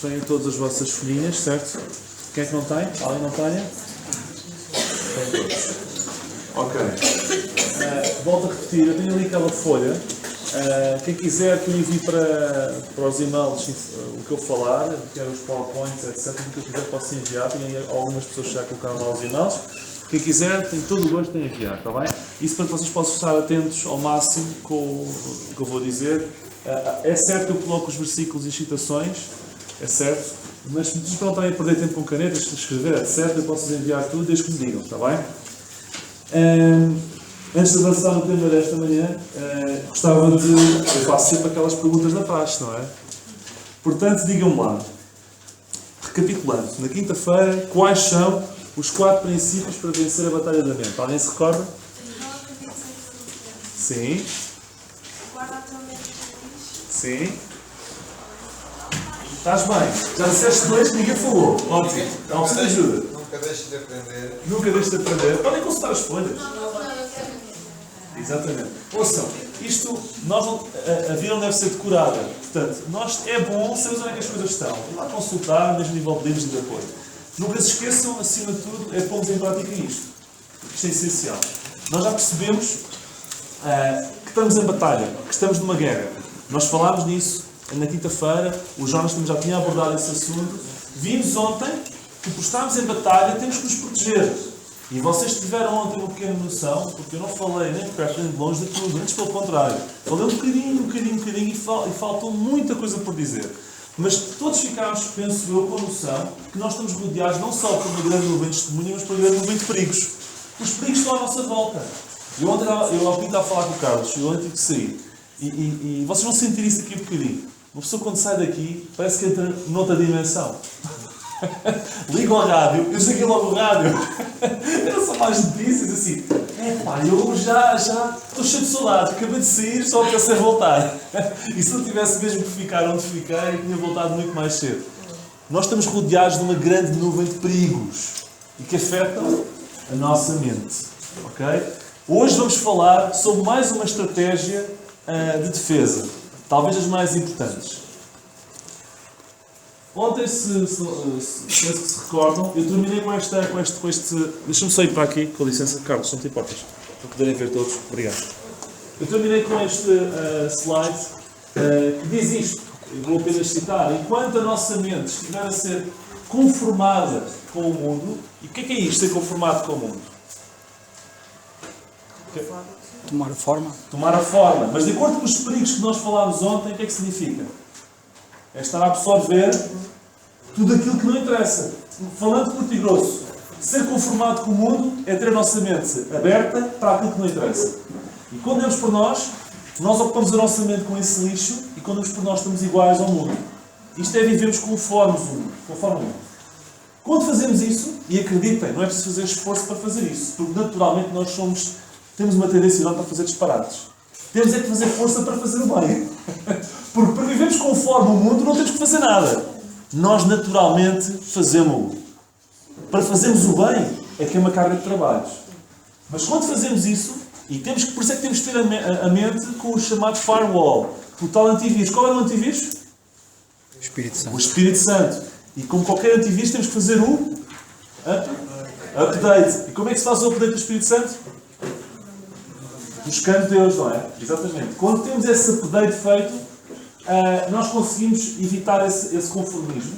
têm todas as vossas folhinhas, certo? Quem é que não tem? Alguém não tem? Tem todos. Ok. Volto a repetir, eu tenho ali aquela folha. Quem quiser que eu envie para os e-mails o que eu falar, quer os PowerPoints, etc. O que eu quiser posso enviar. Tenho algumas pessoas que já colocaram lá os e-mails. Quem quiser, tem todo o gosto em enviar, está bem? Isso para que vocês possam estar atentos ao máximo com o que eu vou dizer. É certo que eu coloco os versículos e as citações, é certo, mas se vocês não estarem a perder tempo com canetas, de escrever, etc., eu posso enviar tudo desde que me digam, está bem? Antes de avançar no tema desta manhã, gostava de... Eu faço sempre aquelas perguntas da praxe, não é? Portanto, digam-me lá, recapitulando, na quinta-feira, quais são os 4 princípios para vencer a batalha da mente? Alguém se recorda? Sim. Guarda a tua mente feliz. Sim. Estás bem. Já disseste 2 que ninguém falou. Ótimo. Não precisa de ajuda. Nunca deixes de aprender. Nunca deixes de aprender. Podem consultar as folhas. Exatamente. Ouçam, isto, a vida não deve ser decorada. Portanto, é bom saber onde é que as coisas estão. Ir lá consultar, mesmo nível de livros e de apoio. Nunca se esqueçam, acima de tudo, é pôrmos em prática isto. Isto é essencial. Nós já percebemos que estamos em batalha, que estamos numa guerra. Nós falámos nisso na quinta-feira, o Jonas também já tinha abordado esse assunto. Vimos ontem que por estarmos em batalha temos que nos proteger. E vocês tiveram ontem uma pequena noção, porque eu não falei nem de perto nem de longe de tudo, antes pelo contrário. Falei um bocadinho e faltou muita coisa por dizer. Mas todos ficámos, penso eu, com a noção que nós estamos rodeados não só por uma grande nuvem de testemunhas, mas por uma grande nuvem de perigos. Os perigos estão à nossa volta. Eu ontem estava a falar com o Carlos, eu ontem tive que sair. E vocês vão sentir isso aqui um bocadinho. Uma pessoa quando sai daqui, parece que entra noutra dimensão. Liga ao rádio, eu desliguei logo o rádio. Era só mais notícias assim. Eu já estou cheio de saudades, acabei de sair, só pensei voltar. E se não tivesse mesmo que ficar onde fiquei, tinha voltado muito mais cedo. Nós estamos rodeados de uma grande nuvem de perigos e que afetam a nossa mente. Ok? Hoje vamos falar sobre mais uma estratégia de defesa, talvez as mais importantes. Ontem, se recordam, eu terminei com este... Deixa-me só ir para aqui, com licença, Carlos, não te importas, para poderem ver todos. Obrigado. Eu terminei com este slide que diz isto, eu vou apenas citar. Enquanto a nossa mente estiver a ser conformada com o mundo, e o que é isto, ser conformado com o mundo? Tomar a forma. Tomar a forma. Mas de acordo com os perigos que nós falámos ontem, o que é que significa? É estar a absorver tudo aquilo que não interessa. Falando curto e grosso, ser conformado com o mundo é ter a nossa mente aberta para aquilo que não interessa. E quando damos por nós ocupamos a nossa mente com esse lixo e quando damos por nós estamos iguais ao mundo. Isto é vivermos conforme o mundo. Quando fazemos isso, e acreditem, não é preciso fazer esforço para fazer isso, porque naturalmente nós temos uma tendência enorme para fazer disparates. Temos é que fazer força para fazer o bem. Porque para vivermos conforme o mundo não temos que fazer nada. Nós naturalmente fazemos-o. Para fazermos o bem é que é uma carga de trabalhos. Mas quando fazemos isso, e por isso é que temos que ter a mente com o chamado firewall, o tal antivírus. Qual é o antivírus? O Espírito Santo. O Espírito Santo. E como qualquer antivírus temos que fazer o update. E como é que se faz o update do Espírito Santo? Buscando Deus, não é? Exatamente. Quando temos esse update feito, nós conseguimos evitar esse conformismo.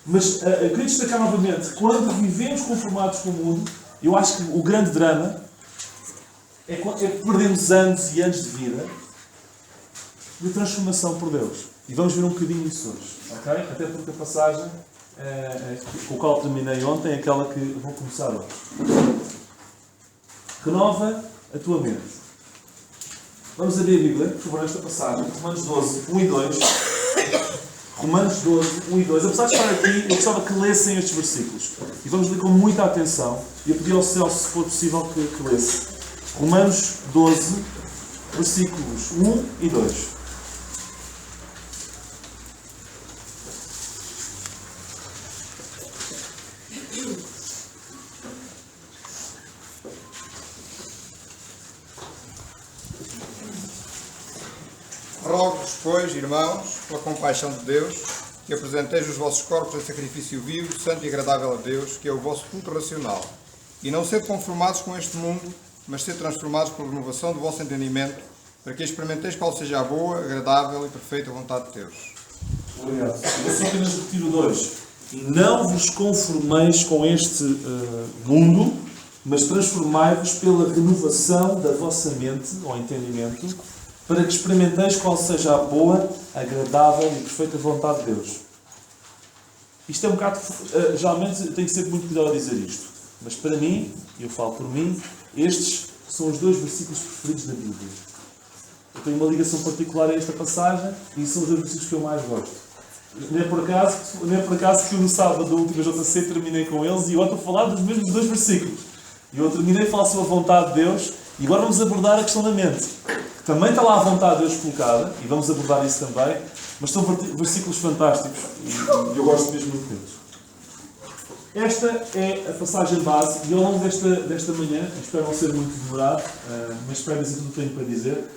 Mas eu queria destacar novamente, quando vivemos conformados com o mundo, eu acho que o grande drama é que perdemos anos e anos de vida de transformação por Deus. E vamos ver um bocadinho isso hoje. Okay? Até porque a passagem com a qual terminei ontem é aquela que vou começar hoje. Renova a tua mente. Vamos abrir a Bíblia, por favor, nesta passagem. Romanos 12, 1 e 2. Romanos 12, 1 e 2. Apesar de estar aqui, eu gostava que lessem estes versículos. E vamos ler com muita atenção. E eu pedi ao Celso, se for possível, que lesse. Romanos 12, versículos 1 e 2. Rogo-vos, pois, irmãos, pela compaixão de Deus, que apresenteis os vossos corpos em sacrifício vivo, santo e agradável a Deus, que é o vosso culto racional. E não sede conformados com este mundo, mas sede transformados pela renovação do vosso entendimento, para que experimenteis qual seja a boa, agradável e perfeita vontade de Deus. Obrigado. Eu vou só apenas repetir o 2. E não vos conformeis com este mundo, mas transformai-vos pela renovação da vossa mente, ou entendimento, para que experimenteis qual seja a boa, agradável e perfeita vontade de Deus. Isto é um bocado... geralmente tenho que ser muito cuidado a dizer isto. Mas para mim, e eu falo por mim, estes são os 2 versículos preferidos da Bíblia. Eu tenho uma ligação particular a esta passagem e são os 2 versículos que eu mais gosto. Nem é por acaso que eu no sábado da última JC terminei com eles e eu estou a falar dos mesmos 2 versículos. E eu terminei a falar sobre a vontade de Deus e agora vamos abordar a questão da mente. Que também está lá a vontade de Deus colocada e vamos abordar isso também, mas são versículos fantásticos e eu gosto mesmo muito deles. Esta é a passagem base e ao longo desta manhã, espero não ser muito demorado, mas espero dizer tudo o que tenho para dizer,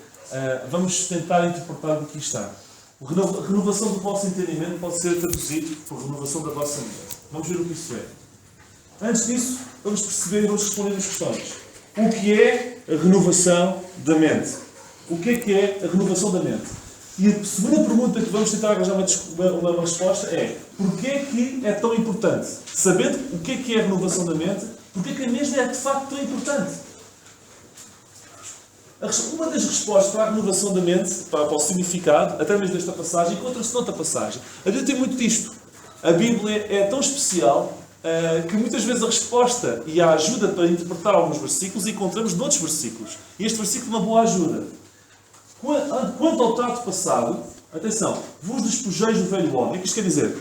vamos tentar interpretar o que aqui está. A renovação do vosso entendimento pode ser traduzido por renovação da vossa mente. Vamos ver o que isso é. Antes disso, vamos perceber e vamos responder as questões. O que é a renovação da mente? O que é a renovação da mente? E a segunda pergunta que vamos tentar arranjar uma resposta é: porquê é que é tão importante? Sabendo o que é a renovação da mente, porquê é que a mesma é de facto tão importante? Uma das respostas para a renovação da mente, para o significado, até mesmo desta passagem, encontra-se noutra passagem. A Bíblia tem muito disto. A Bíblia é tão especial que muitas vezes a resposta e a ajuda para interpretar alguns versículos encontramos noutros versículos. E este versículo é uma boa ajuda. Quanto ao trato passado, atenção, vos despojeis do velho homem. O que isto quer dizer?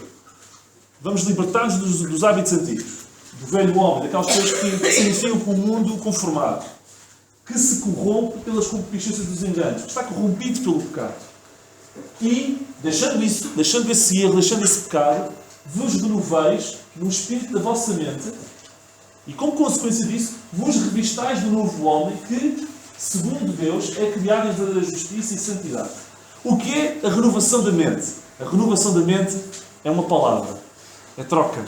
Vamos libertar-nos dos hábitos antigos, do velho homem, daquelas coisas que significam com o mundo conformado, que se corrompe pelas concupiscências dos enganos, que está corrompido pelo pecado. E, deixando esse erro, deixando esse pecado, vos renoveis no espírito da vossa mente e, como consequência disso, vos revistais do novo homem que, segundo Deus, é criado em verdadeira justiça e santidade. O que é a renovação da mente? A renovação da mente é uma palavra. É troca.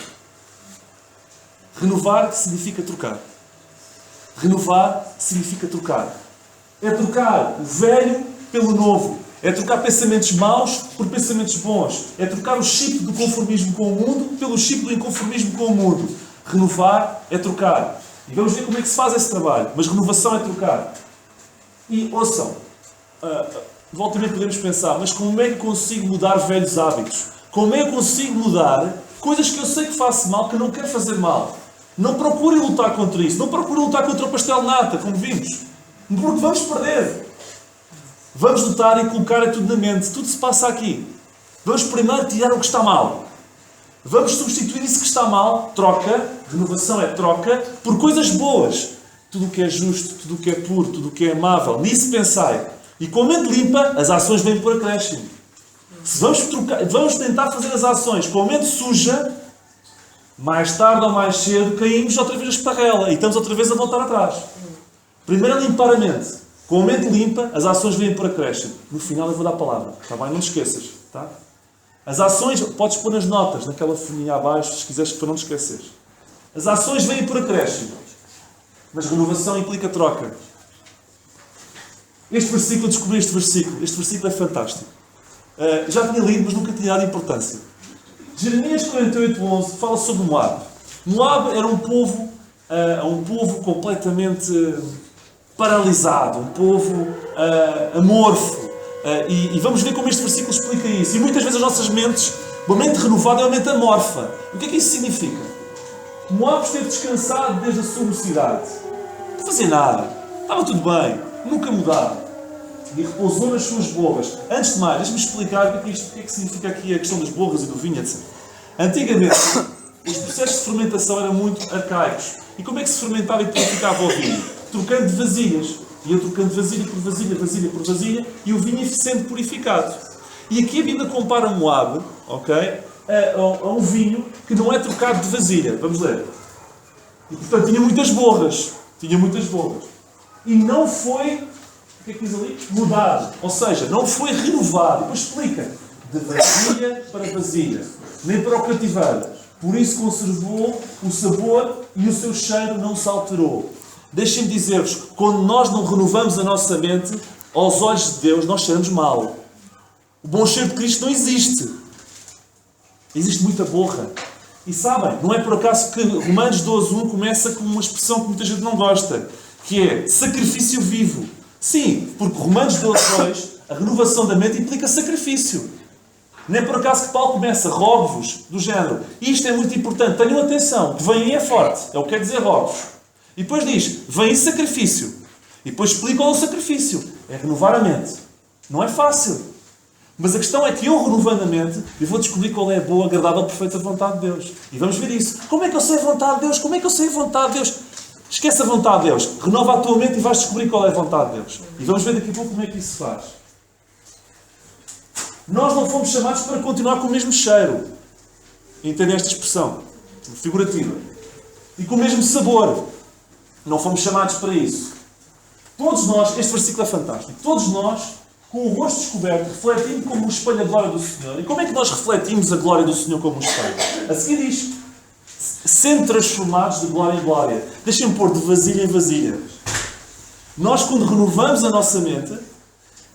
Renovar significa trocar. Renovar significa trocar. É trocar o velho pelo novo. É trocar pensamentos maus por pensamentos bons. É trocar o chip do conformismo com o mundo pelo chip do inconformismo com o mundo. Renovar é trocar. E vamos ver como é que se faz esse trabalho. Mas renovação é trocar. E ouçam, volta e meia podemos pensar, mas como é que consigo mudar velhos hábitos? Como é que consigo mudar coisas que eu sei que faço mal, que eu não quero fazer mal? Não procurem lutar contra isso. Não procurem lutar contra o pastel de nata, como vimos. Porque vamos perder. Vamos lutar e colocar tudo na mente. Tudo se passa aqui. Vamos primeiro tirar o que está mal. Vamos substituir isso que está mal, troca, renovação é troca, por coisas boas. Tudo o que é justo, tudo o que é puro, tudo o que é amável. Nisso pensai. E com a mente limpa, as ações vêm por acréscimo. Se vamos tentar fazer as ações com a mente suja, mais tarde ou mais cedo caímos outra vez a esparrela e estamos outra vez a voltar atrás. Primeiro é limpar a mente. Com a mente limpa, as ações vêm por acréscimo. No final eu vou dar a palavra. Está bem? Não te esqueças. Tá? As ações, podes pôr nas notas, naquela folhinha abaixo, se quiseres, para não te esqueceres. As ações vêm por acréscimo. Mas renovação implica troca. Descobri este versículo. Este versículo é fantástico. Já tinha lido, mas nunca tinha dado importância. Jeremias 48:11 fala sobre Moab. Moab era um povo completamente paralisado, um povo amorfo. E vamos ver como este versículo explica isso. E muitas vezes as nossas mentes, uma mente renovada é uma mente amorfa. O que é que isso significa? Moab esteve descansado desde a sua mocidade. Não fazia nada. Estava tudo bem. Nunca mudava. E repousou nas suas borras. Antes de mais, deixe-me explicar o que é que significa aqui a questão das borras e do vinho, etc. Antigamente, os processos de fermentação eram muito arcaicos. E como é que se fermentava e purificava o vinho? Trocando de vasilhas. Ia trocando vasilha por vasilha, vasilha por vasilha, e o vinho ia sendo purificado. E aqui a Bíblia compara Moab, okay, a um vinho que não é trocado de vasilha. Vamos ler. E portanto tinha muitas borras. Tinha muitas borras. E não foi... O que é que diz ali? Mudado. Ou seja, não foi renovado. Depois explica. de vasilha para vasilha, nem para o cativeiro. Por isso conservou o sabor e o seu cheiro não se alterou. Deixem-me dizer-vos, quando nós não renovamos a nossa mente, aos olhos de Deus, nós cheiramos mal. O bom cheiro de Cristo não existe. Existe muita borra. E sabem, não é por acaso que Romanos 12:1 começa com uma expressão que muita gente não gosta, que é sacrifício vivo. Sim, porque Romanos 12:2, a renovação da mente implica sacrifício. Não é por acaso que Paulo começa, rogo-vos, do género. E isto é muito importante, tenham atenção, que vem aí é forte, é o que quer dizer rogo-vos. E depois diz, vem aí sacrifício. E depois explica qual é o sacrifício. É renovar a mente. Não é fácil. Mas a questão é que eu, renovando a mente, eu vou descobrir qual é a boa, agradável, perfeita vontade de Deus. E vamos ver isso. Como é que eu sei a vontade de Deus? Como é que eu sei a vontade de Deus? Esquece a vontade de Deus. Renova a tua mente e vais descobrir qual é a vontade de Deus. E vamos ver daqui a pouco como é que isso se faz. Nós não fomos chamados para continuar com o mesmo cheiro. Entendem esta expressão? Figurativa. E com o mesmo sabor. Não fomos chamados para isso. Todos nós, este versículo é fantástico, todos nós, com o rosto descoberto, refletindo como um espelho a glória do Senhor. E como é que nós refletimos a glória do Senhor como um espelho? A seguir diz, sendo transformados de glória em glória. Deixem-me pôr de vasilha em vasilha. Nós, quando renovamos a nossa mente,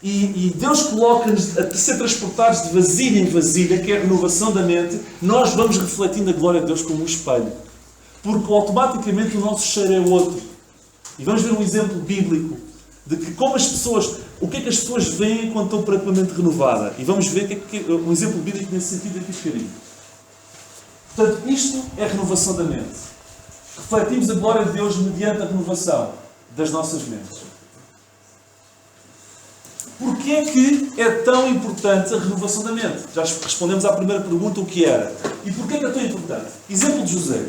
e Deus coloca-nos a ser transportados de vasilha em vasilha, que é a renovação da mente, nós vamos refletindo a glória de Deus como um espelho. Porque automaticamente o nosso cheiro é outro. E vamos ver um exemplo bíblico de que como as pessoas, o que é que as pessoas veem quando estão propriamente renovadas. E vamos ver um exemplo bíblico nesse sentido aqui de carinho. Portanto, isto é a renovação da mente. Refletimos a glória de Deus mediante a renovação das nossas mentes. Porquê é que é tão importante a renovação da mente? Já respondemos à primeira pergunta, o que era. E porquê é que é tão importante? Exemplo de José.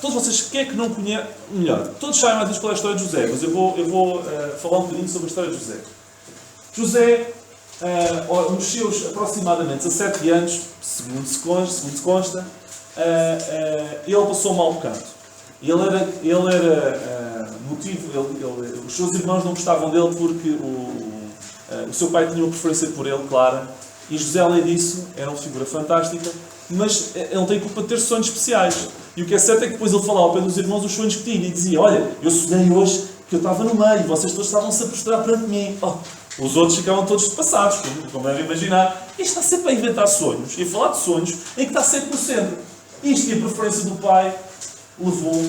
Todos vocês, quem é que não conhece, melhor, todos sabem mais ou menos qual é a história de José, mas eu vou falar um bocadinho sobre a história de José. José, nos seus aproximadamente 17 anos, segundo se consta, ele passou um mau bocado. Ele era motivo, os seus irmãos não gostavam dele porque o seu pai tinha uma preferência por ele, clara, e José, além disso, era uma figura fantástica, mas ele não tem culpa de ter sonhos especiais. E o que é certo é que depois ele falava ao pé dos irmãos os sonhos que tinha e dizia, olha, eu sonhei hoje que eu estava no meio, vocês todos estavam-se a prostrar perante mim. Os outros ficavam todos passados, como devem imaginar. Isto está sempre a inventar sonhos e a falar de sonhos em que está sempre no centro. Isto e a preferência do pai levou,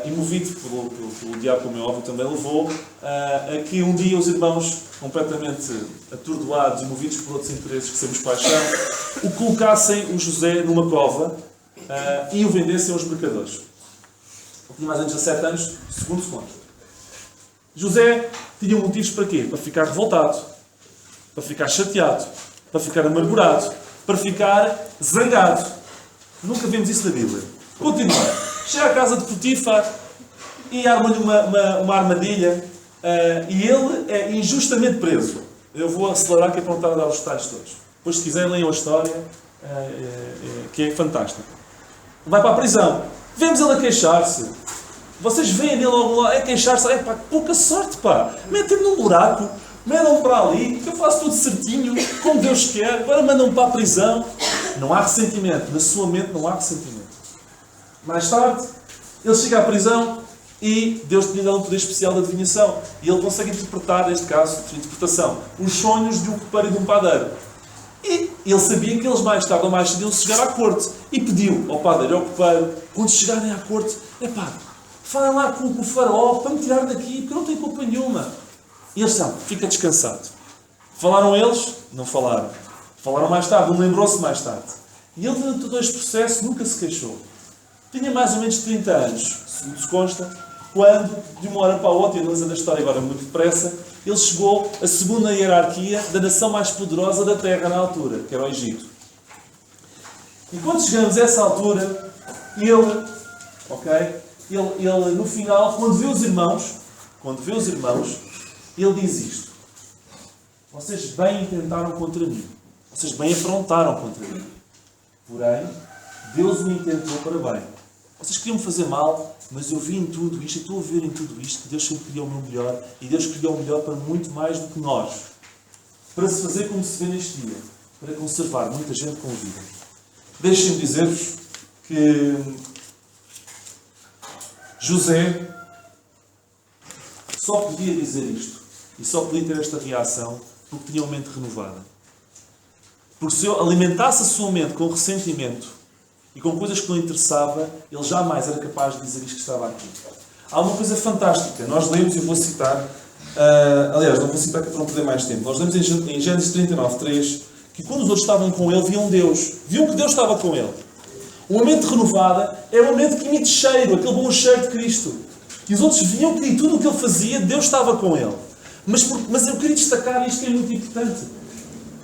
e movido pelo diabo, como é óbvio, também levou a que um dia os irmãos, completamente atordoados e movidos por outros interesses que sabemos quais são, o colocassem o José numa cova e o vendessem aos mercadores. Ele tinha mais ou menos 17 anos, segundo se conta. José tinha motivos para quê? Para ficar revoltado, para ficar chateado, para ficar amargurado, para ficar zangado. Nunca vimos isso na Bíblia. Continuar. Chega à casa de Potifar e arma-lhe uma armadilha e ele é injustamente preso. Eu vou acelerar que é para não estar a dar os detalhes todos. Depois, se quiserem, leiam a história, que é fantástica. Vai para a prisão. Vemos ele a queixar-se. Vocês veem ele logo lá a queixar-se. É pá, que pouca sorte, pá. Metem-me num buraco. Mandam-me para ali. Que eu faço tudo certinho, como Deus quer. Agora mandam-me para a prisão. Não há ressentimento. Na sua mente não há ressentimento. Mais tarde, ele chega à prisão e Deus tinha dado um poder especial de adivinhação. E ele consegue interpretar, neste caso, de interpretação, os sonhos de um copeiro e de um padeiro. E ele sabia que eles mais tarde ou mais cedo iam chegar à corte. E pediu ao padeiro e ao copeiro, quando chegarem à corte, falem lá com o faraó para me tirar daqui, porque eu não tenho culpa nenhuma. E eles disseram, fica descansado. Falaram eles? Não falaram. Falaram mais tarde, um lembrou-se mais tarde. E ele, durante todo este processo, nunca se queixou. Tinha mais ou menos 30 anos, segundo se consta, quando, de uma hora para a outra, e analisando a história agora muito depressa, ele chegou à segunda hierarquia da nação mais poderosa da terra na altura, que era o Egito. E quando chegamos a essa altura, ele no final, quando vê os irmãos, ele diz isto. Vocês bem intentaram contra mim. Vocês bem afrontaram contra mim. Porém, Deus me intentou para bem. Vocês queriam me fazer mal, mas eu vi em tudo isto, e estou a ver em tudo isto, que Deus sempre queria o meu melhor, e Deus queria o melhor para muito mais do que nós. para se fazer como se vê neste dia, para conservar muita gente com vida. Deixem-me dizer-vos que José só podia dizer isto e só podia ter esta reação porque tinha uma mente renovada. Porque se eu alimentasse a sua mente com ressentimento e com coisas que não interessava, ele jamais era capaz de dizer isto que estava aqui. Há uma coisa fantástica. Nós lemos, eu vou citar, aliás, não vou citar para não perder mais tempo. Nós lemos em Gênesis 39:3 que quando os outros estavam com ele, viam Deus. Viam que Deus estava com ele. Uma mente renovada é uma mente que emite cheiro, aquele bom cheiro de Cristo. E os outros viam que em tudo o que ele fazia, Deus estava com ele. Mas eu queria destacar isto que é muito importante.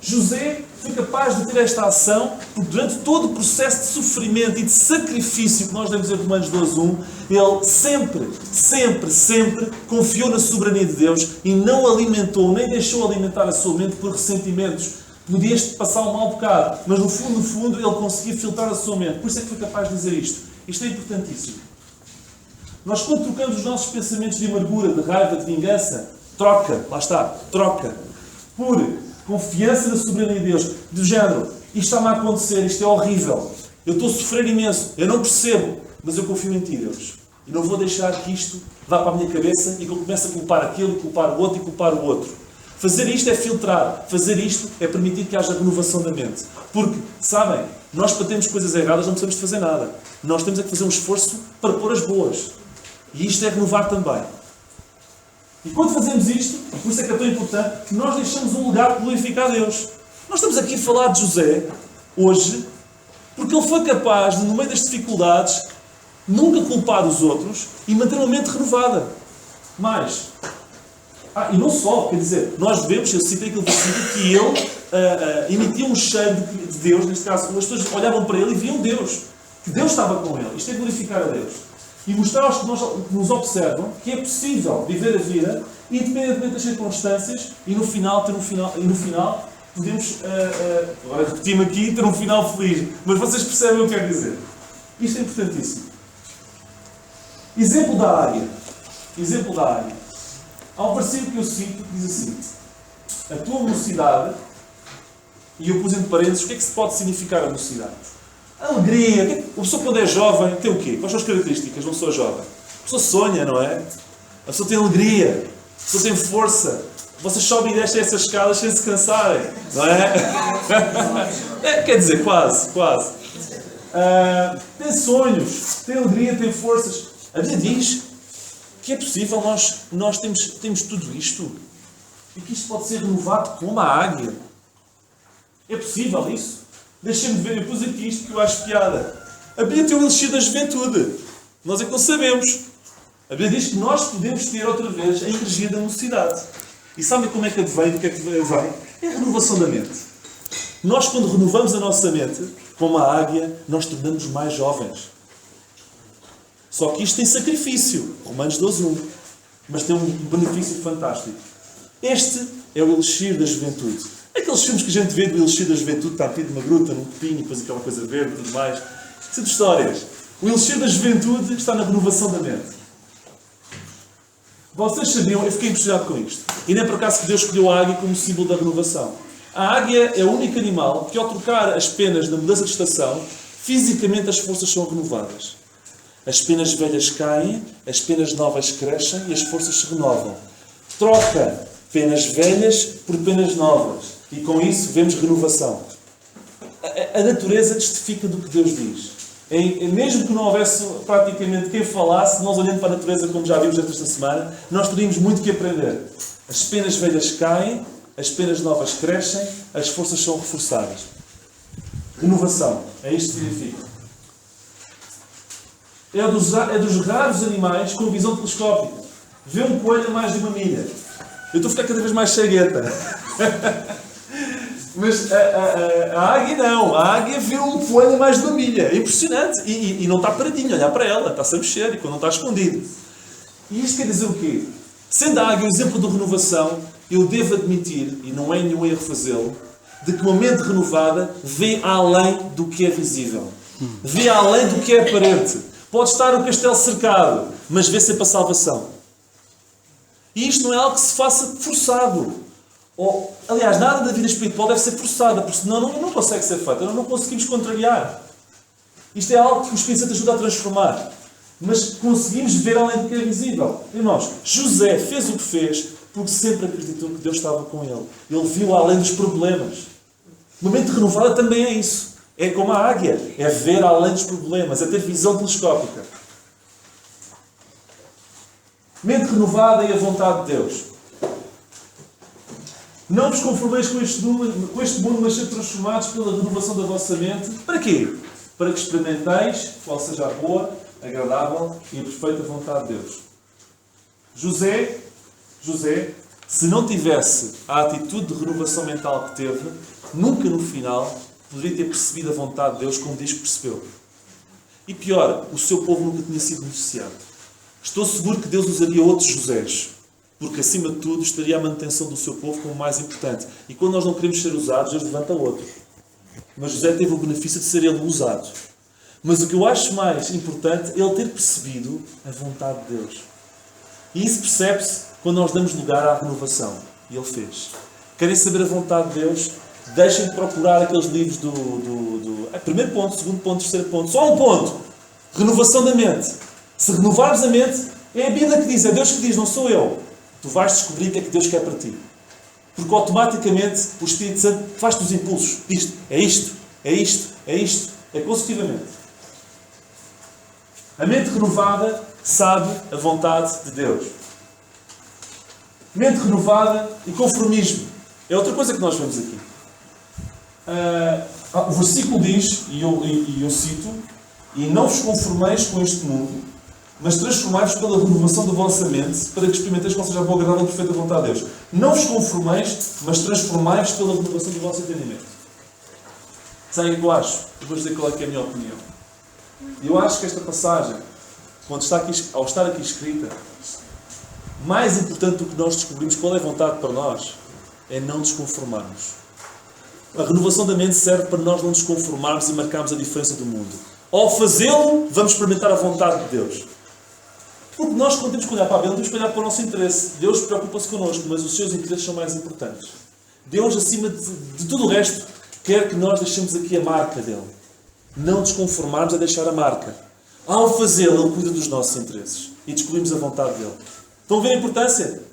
José foi capaz de ter esta ação porque durante todo o processo de sofrimento e de sacrifício que nós lemos em Romanos 12:1, ele sempre confiou na soberania de Deus e não alimentou, nem deixou alimentar a sua mente por ressentimentos. Podia passar um mau bocado, mas no fundo, ele conseguia filtrar a sua mente. Por isso é que foi capaz de dizer isto. Isto é importantíssimo. Nós, quando trocamos os nossos pensamentos de amargura, de raiva, de vingança, troca, por confiança na soberania de Deus, do género, isto está-me a acontecer, isto é horrível, eu estou a sofrer imenso, eu não percebo, mas eu confio em Ti, Deus. E não vou deixar que isto vá para a minha cabeça e que eu comece a culpar aquilo, culpar o outro e culpar o outro. Fazer isto é filtrar. Fazer isto é permitir que haja renovação da mente. Porque, sabem, nós para termos coisas erradas não precisamos de fazer nada. Nós temos é que fazer um esforço para pôr as boas. E isto é renovar também. E quando fazemos isto, e por isso é que é tão importante, que nós deixamos um lugar que glorifica a Deus. Nós estamos aqui a falar de José, hoje, porque ele foi capaz de, no meio das dificuldades, nunca culpar os outros e manter uma mente renovada. Mas... e não só, quer dizer, nós vemos, eu citei aquele versículo, que ele emitia um cheiro de Deus, neste caso, as pessoas olhavam para ele e viam Deus, que Deus estava com ele. Isto é glorificar a Deus. E mostrar aos que nos observam que é possível viver a vida, independentemente das circunstâncias, e no final podemos, agora repetir-me aqui, ter um final feliz. Mas vocês percebem o que eu quero dizer. Isto é importantíssimo. Exemplo da área. Há um versículo que eu cito que diz assim: a tua mocidade, e eu pus entre parênteses, o que é que se pode significar a mocidade? A alegria. A pessoa quando é jovem tem o quê? Quais são as características de uma pessoa jovem? A pessoa sonha, não é? A pessoa tem alegria, a pessoa tem força. Vocês sobem e descem essas escadas sem se cansarem, não é? Quer dizer, quase. Tem sonhos, tem alegria, tem forças. A Bíblia diz que é possível nós temos tudo isto e que isto pode ser renovado como a águia. É possível isso? Deixem-me ver, eu pus aqui isto que eu acho piada. A Bíblia tem o elixir da juventude. Nós é que não sabemos. A Bíblia diz que nós podemos ter outra vez a energia da mocidade. E sabem como é que advém? Do que é que vem? É a renovação da mente. Nós, quando renovamos a nossa mente, como a águia, nós tornamos mais jovens. Só que isto tem sacrifício. Romanos 12:1. Mas tem um benefício fantástico. Este é o elixir da juventude. Aqueles filmes que a gente vê do elixir da juventude, está aqui de uma gruta, num copinho, depois aquela coisa verde e tudo mais. São histórias. O elixir da juventude está na renovação da mente. Vocês sabiam, eu fiquei impressionado com isto. E nem por acaso que Deus escolheu a águia como símbolo da renovação. A águia é o único animal que, ao trocar as penas na mudança de estação, fisicamente as forças são renovadas. As penas velhas caem, as penas novas crescem e as forças se renovam. Troca penas velhas por penas novas. E com isso vemos renovação. A natureza testifica do que Deus diz. Mesmo que não houvesse praticamente quem falasse, nós olhando para a natureza, como já vimos esta semana, nós teríamos muito que aprender. As penas velhas caem, as penas novas crescem, as forças são reforçadas. Renovação. É isto que significa. É dos raros animais com visão telescópica. Vê um coelho a mais de uma milha. Eu estou a ficar cada vez mais cegueta. Mas a águia não. A águia vê um coelho a mais de uma milha. É impressionante. E não está paradinho, olhar para ela. Está-se a mexer e quando não está escondido. E isto quer dizer o quê? Sendo a águia o exemplo de renovação, eu devo admitir, e não é nenhum erro fazê-lo, de que uma mente renovada vê além do que é visível. Vê além do que é aparente. Pode estar o castelo cercado, mas vê sempre a salvação. E isto não é algo que se faça forçado. Ou, aliás, nada da vida espiritual deve ser forçada, porque senão não consegue ser feita. Nós não conseguimos contrariar. Isto é algo que o Espírito Santo ajuda a transformar. Mas conseguimos ver além do que é visível. Irmãos, José fez o que fez porque sempre acreditou que Deus estava com ele. Ele viu além dos problemas. Uma mente renovada também é isso. É como a águia. É ver além dos problemas. É ter visão telescópica. Mente renovada e a vontade de Deus. Não vos conformeis com este mundo, mas ser transformados pela renovação da vossa mente. Para quê? Para que experimenteis qual seja a boa, agradável e a perfeita vontade de Deus. José, se não tivesse a atitude de renovação mental que teve, nunca no final poderia ter percebido a vontade de Deus como diz que percebeu. E pior, o seu povo nunca tinha sido beneficiado. Estou seguro que Deus usaria outros Josés, porque acima de tudo estaria a manutenção do seu povo como mais importante. E quando nós não queremos ser usados, Deus levanta outros. Mas José teve o benefício de ser ele usado. Mas o que eu acho mais importante é ele ter percebido a vontade de Deus. E isso percebe-se quando nós damos lugar à renovação. E ele fez. Querem saber a vontade de Deus? Deixem de procurar aqueles livros primeiro ponto, segundo ponto, terceiro ponto. Só um ponto. Renovação da mente. Se renovares a mente, é a Bíblia que diz, é Deus que diz, não sou eu. Tu vais descobrir o que é que Deus quer para ti. Porque automaticamente o Espírito Santo faz-te os impulsos. Isto, é isto, é isto, é isto. É consecutivamente. A mente renovada sabe a vontade de Deus. Mente renovada e conformismo. É outra coisa que nós vemos aqui. O versículo diz, e eu cito, e não vos conformeis com este mundo, mas transformai-vos pela renovação da vossa mente, para que experimenteis qual seja a boa, agradável e perfeita vontade de Deus. Não vos conformeis, mas transformai-vos pela renovação do vosso entendimento. Sabem o que eu acho? Eu vou dizer qual é que é a minha opinião. Eu acho que esta passagem, ao estar aqui escrita, mais importante do que nós descobrimos qual é a vontade para nós, é não nos conformarmos. A renovação da mente serve para nós não nos conformarmos e marcarmos a diferença do mundo. Ao fazê-lo, vamos experimentar a vontade de Deus. Porque nós, quando temos que olhar para a Bíblia, temos que olhar para o nosso interesse. Deus preocupa-se connosco, mas os seus interesses são mais importantes. Deus, acima de tudo o resto, quer que nós deixemos aqui a marca dele. Não nos conformarmos a deixar a marca. Ao fazê-lo, Ele cuida dos nossos interesses. E descobrimos a vontade dele. Estão a ver a importância?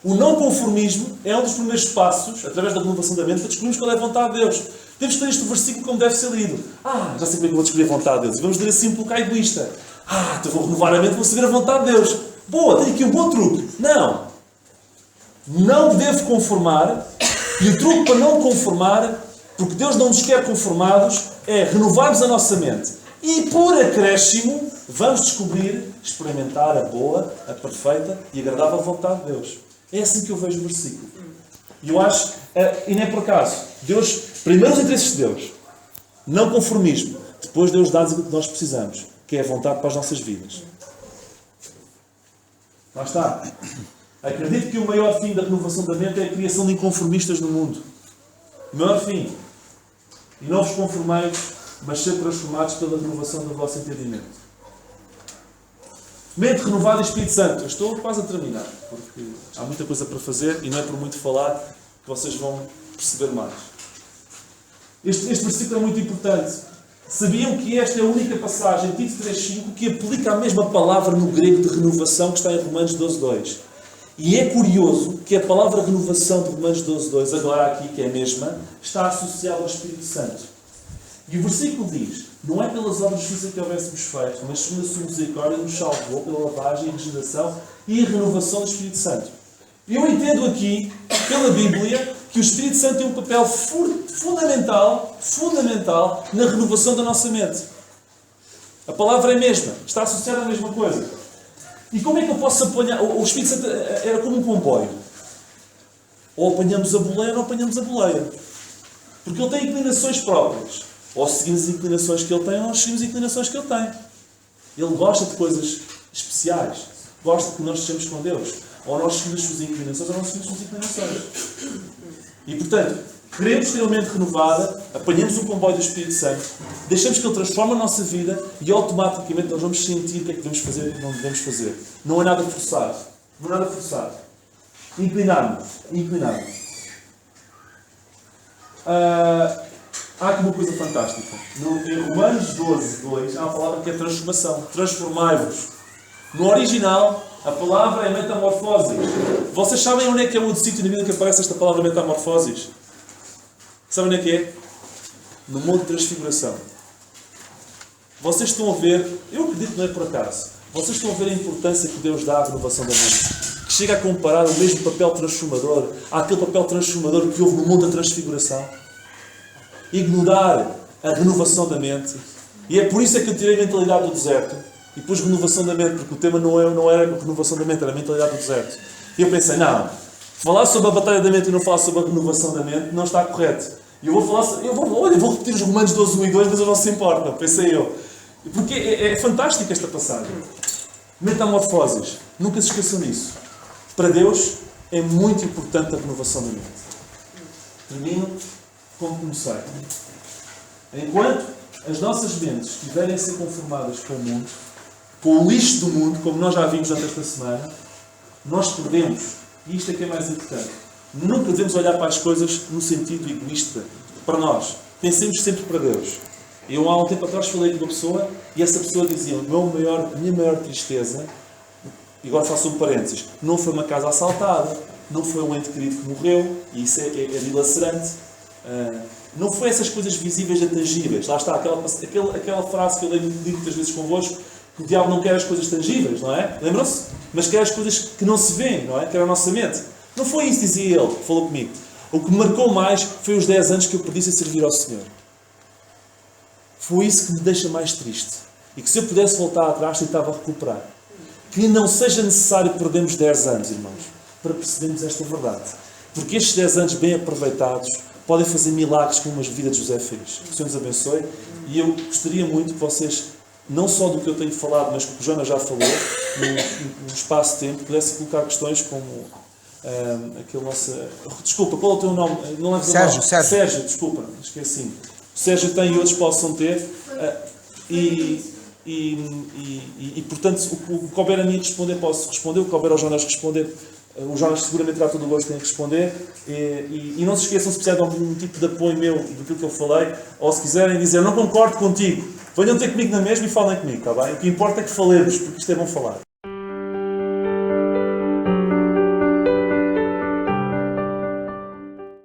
O não conformismo é um dos primeiros passos, através da renovação da mente, para descobrirmos qual é a vontade de Deus. Temos que ler este versículo como deve ser lido. Já sei como é que eu vou descobrir a vontade de Deus. E vamos ler assim um pouco egoísta. Então vou renovar a mente, vou saber a vontade de Deus. Boa, tenho aqui um bom truque. Não. Não devo conformar. E o truque para não conformar, porque Deus não nos quer conformados, é renovarmos a nossa mente. E por acréscimo, vamos descobrir, experimentar a boa, a perfeita e agradável vontade de Deus. É assim que eu vejo o versículo. E eu acho, e não é por acaso, Deus, primeiro os interesses de Deus, não conformismo, depois Deus dá-nos aquilo que nós precisamos, que é a vontade para as nossas vidas. Lá está. Acredito que o maior fim da renovação da mente é a criação de inconformistas no mundo. O maior fim. E não vos conformeis, mas ser transformados pela renovação do vosso entendimento. Mente renovada e Espírito Santo. Eu estou quase a terminar, porque há muita coisa para fazer e não é por muito falar que vocês vão perceber mais. Este versículo é muito importante. Sabiam que esta é a única passagem, Tito 3.5, que aplica a mesma palavra no grego de renovação que está em Romanos 12.2. E é curioso que a palavra renovação de Romanos 12.2, agora aqui, que é a mesma, está associada ao Espírito Santo. E o versículo diz: não é pelas obras de justiça que houvéssemos feito, mas segundo a sua misericórdia nos salvou pela lavagem e regeneração e a renovação do Espírito Santo. Eu entendo aqui, pela Bíblia, que o Espírito Santo tem um papel fundamental na renovação da nossa mente. A palavra é a mesma, está associada à mesma coisa. E como é que eu posso apanhar? O Espírito Santo era como um comboio. Ou apanhamos a boleia ou apanhamos a boleia. Porque ele tem inclinações próprias. Ou seguimos as inclinações que ele tem, ou nós seguimos as inclinações que ele tem. Ele gosta de coisas especiais. Gosta que nós estejamos com Deus. Ou nós seguimos as suas inclinações, ou nós seguimos as suas inclinações. E, portanto, queremos ter uma mente renovada, apanhamos o comboio do Espírito Santo, deixamos que ele transforme a nossa vida e automaticamente nós vamos sentir o que é que devemos fazer e o que não devemos fazer. Não é nada forçado. Não é nada forçado. Inclinar-nos. há aqui uma coisa fantástica. Em Romanos 12, 2, há uma palavra que é transformação. Transformai-vos. No original, a palavra é metamorfoses. Vocês sabem onde é que é o outro sítio na Bíblia que aparece esta palavra metamorfoses? Sabem onde é que é? No Monte de Transfiguração. Vocês estão a ver, eu acredito que não é por acaso, vocês estão a ver a importância que Deus dá à renovação da mente. Que chega a comparar o mesmo papel transformador àquele papel transformador que houve no Monte da Transfiguração. Ignorar a renovação da mente. E é por isso é que eu tirei a mentalidade do deserto. E pus renovação da mente, porque o tema não era renovação da mente, era a mentalidade do deserto. E eu pensei, não, falar sobre a batalha da mente e não falar sobre a renovação da mente não está correto. E eu vou repetir os Romanos 12, 1 e 2, mas eu não se importa, pensei eu. Porque é fantástica esta passagem. Metamorfoses. Nunca se esqueçam disso. Para Deus é muito importante a renovação da mente. Termino como comecei. Enquanto as nossas mentes estiverem a ser conformadas com o mundo, com o lixo do mundo, como nós já vimos durante esta semana, nós perdemos. E isto é que é mais importante. Nunca devemos olhar para as coisas no sentido egoísta. Para nós. Pensemos sempre para Deus. Eu há um tempo atrás falei com uma pessoa e essa pessoa dizia: a minha maior tristeza, e agora faço um parênteses, não foi uma casa assaltada, não foi um ente querido que morreu, e isso é dilacerante, não foi essas coisas visíveis e tangíveis. Lá está aquela frase que eu digo muitas vezes convosco, que o diabo não quer as coisas tangíveis, não é? Lembram-se? Mas quer as coisas que não se veem, não é? Que era a nossa mente. Não foi isso, dizia ele, que falou comigo. O que me marcou mais foi os 10 anos que eu perdi a servir ao Senhor. Foi isso que me deixa mais triste. E que se eu pudesse voltar atrás, tentava recuperar. Que não seja necessário perdermos 10 anos, irmãos, para percebermos esta verdade. Porque estes 10 anos bem aproveitados podem fazer milagres como a vida de José fez. Que o Senhor nos abençoe. E eu gostaria muito que vocês, não só do que eu tenho falado, mas que o Jonas já falou, no espaço-tempo, pudessem colocar questões como aquele nosso... Desculpa, qual é o teu nome? Não lembro Sérgio. Sérgio, desculpa, esqueci. O Sérgio tem e outros possam ter. Portanto, o que couber a mim responder, posso responder. O que couber ao Jonas responder, o Jonas seguramente terá todo o gosto em responder. E não se esqueçam, se precisarem de algum tipo de apoio meu daquilo que eu falei, ou se quiserem dizer não concordo contigo, venham ter comigo na mesma e falem comigo, está bem? O que importa é que falemos, porque isto é bom falar.